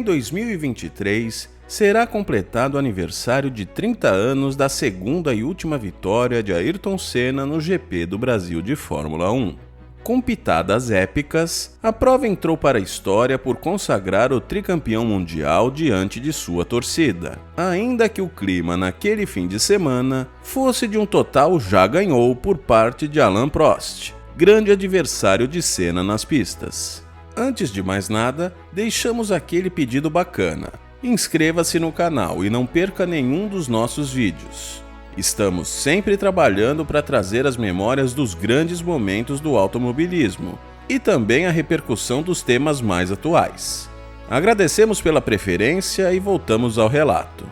em 2023, será completado o aniversário de 30 anos da segunda e última vitória de Ayrton Senna no GP do Brasil de Fórmula 1. Com pitadas épicas, a prova entrou para a história por consagrar o tricampeão mundial diante de sua torcida, ainda que o clima naquele fim de semana fosse de um total já ganhou por parte de Alain Prost, grande adversário de Senna nas pistas. Antes de mais nada, deixamos aquele pedido bacana. Inscreva-se no canal e não perca nenhum dos nossos vídeos. Estamos sempre trabalhando para trazer as memórias dos grandes momentos do automobilismo e também a repercussão dos temas mais atuais. Agradecemos pela preferência e voltamos ao relato.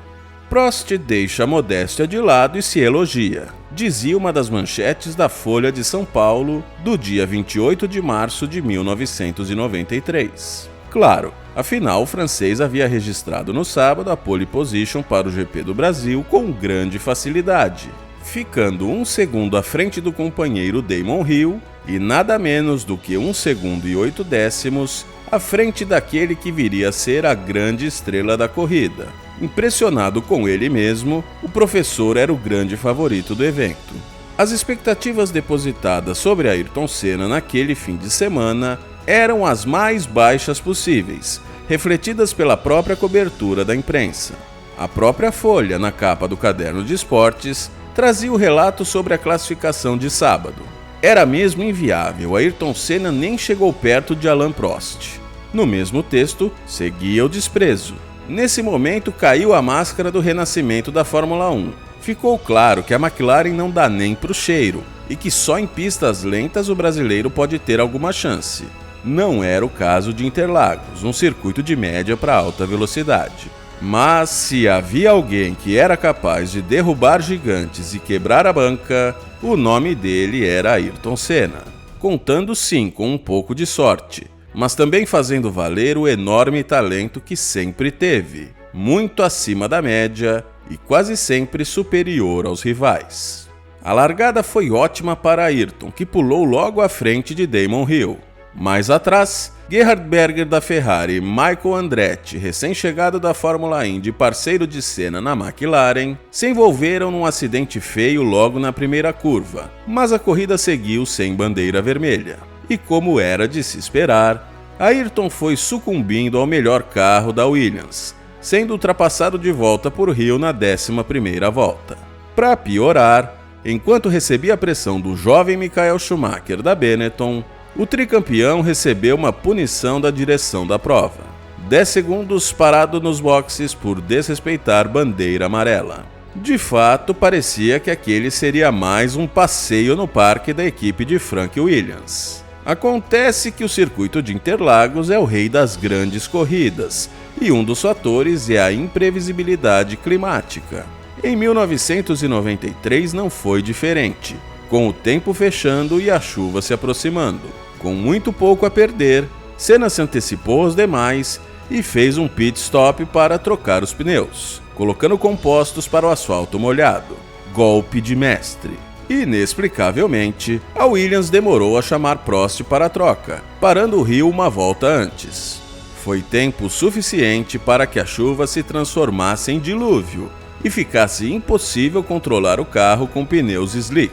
Prost deixa a modéstia de lado e se elogia, dizia uma das manchetes da Folha de São Paulo do dia 28 de março de 1993. Claro, afinal o francês havia registrado no sábado a pole position para o GP do Brasil com grande facilidade, ficando 1 segundo à frente do companheiro Damon Hill e nada menos do que 1 segundo e 8 décimos à frente daquele que viria a ser a grande estrela da corrida. Impressionado com ele mesmo, o professor era o grande favorito do evento. As expectativas depositadas sobre Ayrton Senna naquele fim de semana eram as mais baixas possíveis, refletidas pela própria cobertura da imprensa. A própria Folha, na capa do caderno de esportes, trazia o relato sobre a classificação de sábado. Era mesmo inviável, Ayrton Senna nem chegou perto de Alain Prost. No mesmo texto, seguia o desprezo. Nesse momento caiu a máscara do renascimento da Fórmula 1. Ficou claro que a McLaren não dá nem pro cheiro e que só em pistas lentas o brasileiro pode ter alguma chance. Não era o caso de Interlagos, um circuito de média para alta velocidade. Mas se havia alguém que era capaz de derrubar gigantes e quebrar a banca, o nome dele era Ayrton Senna, contando sim com um pouco de sorte, mas também fazendo valer o enorme talento que sempre teve, muito acima da média e quase sempre superior aos rivais. A largada foi ótima para Ayrton, que pulou logo à frente de Damon Hill. Mais atrás, Gerhard Berger da Ferrari e Michael Andretti, recém-chegado da Fórmula Indy e parceiro de Senna na McLaren, se envolveram num acidente feio logo na primeira curva, mas a corrida seguiu sem bandeira vermelha. E como era de se esperar, Ayrton foi sucumbindo ao melhor carro da Williams, sendo ultrapassado de volta por Hill na 11ª volta. Para piorar, enquanto recebia a pressão do jovem Michael Schumacher da Benetton, o tricampeão recebeu uma punição da direção da prova. 10 segundos parado nos boxes por desrespeitar bandeira amarela. De fato, parecia que aquele seria mais um passeio no parque da equipe de Frank Williams. Acontece que o circuito de Interlagos é o rei das grandes corridas, e um dos fatores é a imprevisibilidade climática. Em 1993 não foi diferente, com o tempo fechando e a chuva se aproximando. Com muito pouco a perder, Senna se antecipou aos demais e fez um pit stop para trocar os pneus, colocando compostos para o asfalto molhado. Golpe de mestre. Inexplicavelmente, a Williams demorou a chamar Prost para a troca, parando o Hill uma volta antes. Foi tempo suficiente para que a chuva se transformasse em dilúvio e ficasse impossível controlar o carro com pneus slick.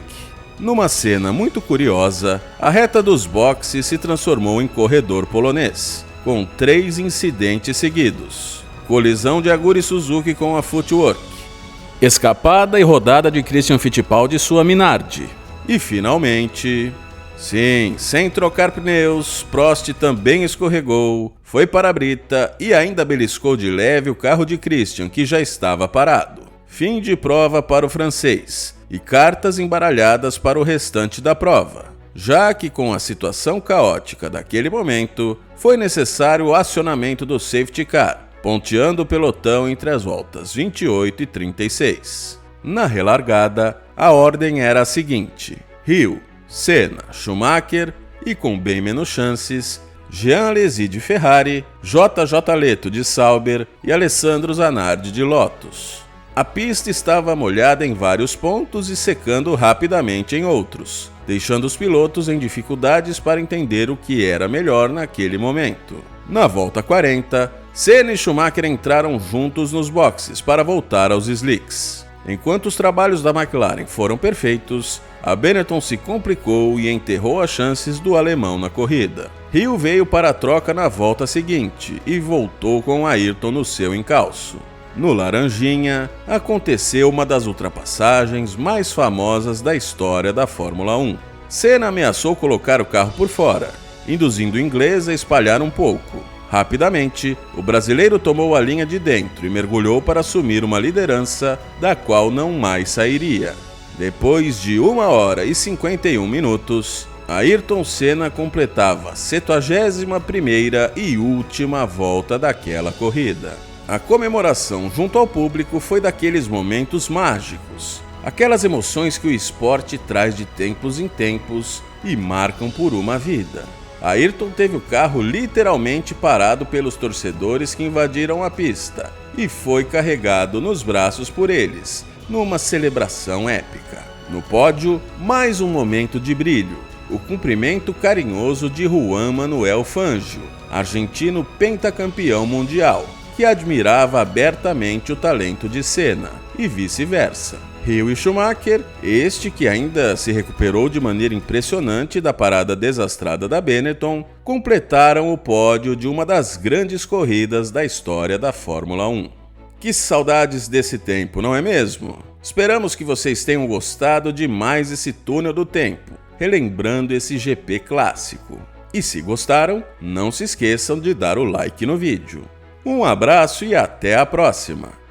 Numa cena muito curiosa, a reta dos boxes se transformou em corredor polonês, com 3 incidentes seguidos. Colisão de Aguri Suzuki com a Footwork, escapada e rodada de Christian Fittipaldi e sua Minardi. E finalmente, sim, sem trocar pneus, Prost também escorregou, foi para a brita e ainda beliscou de leve o carro de Christian, que já estava parado. Fim de prova para o francês e cartas embaralhadas para o restante da prova, já que com a situação caótica daquele momento, foi necessário o acionamento do safety car, ponteando o pelotão entre as voltas 28 e 36. Na relargada, a ordem era a seguinte: Hill, Senna, Schumacher e, com bem menos chances, Jean Alesi de Ferrari, JJ Leto de Sauber e Alessandro Zanardi de Lotus. A pista estava molhada em vários pontos e secando rapidamente em outros, deixando os pilotos em dificuldades para entender o que era melhor naquele momento. Na volta 40, Senna e Schumacher entraram juntos nos boxes para voltar aos slicks. Enquanto os trabalhos da McLaren foram perfeitos, a Benetton se complicou e enterrou as chances do alemão na corrida. Hill veio para a troca na volta seguinte e voltou com Ayrton no seu encalço. No Laranjinha, aconteceu uma das ultrapassagens mais famosas da história da Fórmula 1. Senna ameaçou colocar o carro por fora, induzindo o inglês a espalhar um pouco. Rapidamente, o brasileiro tomou a linha de dentro e mergulhou para assumir uma liderança da qual não mais sairia. Depois de 1 hora e 51 minutos, Ayrton Senna completava a 71ª e última volta daquela corrida. A comemoração junto ao público foi daqueles momentos mágicos, aquelas emoções que o esporte traz de tempos em tempos e marcam por uma vida. Ayrton teve o carro literalmente parado pelos torcedores que invadiram a pista e foi carregado nos braços por eles, numa celebração épica. No pódio, mais um momento de brilho, o cumprimento carinhoso de Juan Manuel Fangio, argentino pentacampeão mundial, que admirava abertamente o talento de Senna, e vice-versa. Hill e Schumacher, este que ainda se recuperou de maneira impressionante da parada desastrada da Benetton, completaram o pódio de uma das grandes corridas da história da Fórmula 1. Que saudades desse tempo, não é mesmo? Esperamos que vocês tenham gostado de mais esse túnel do tempo, relembrando esse GP clássico. E se gostaram, não se esqueçam de dar o like no vídeo. Um abraço e até a próxima!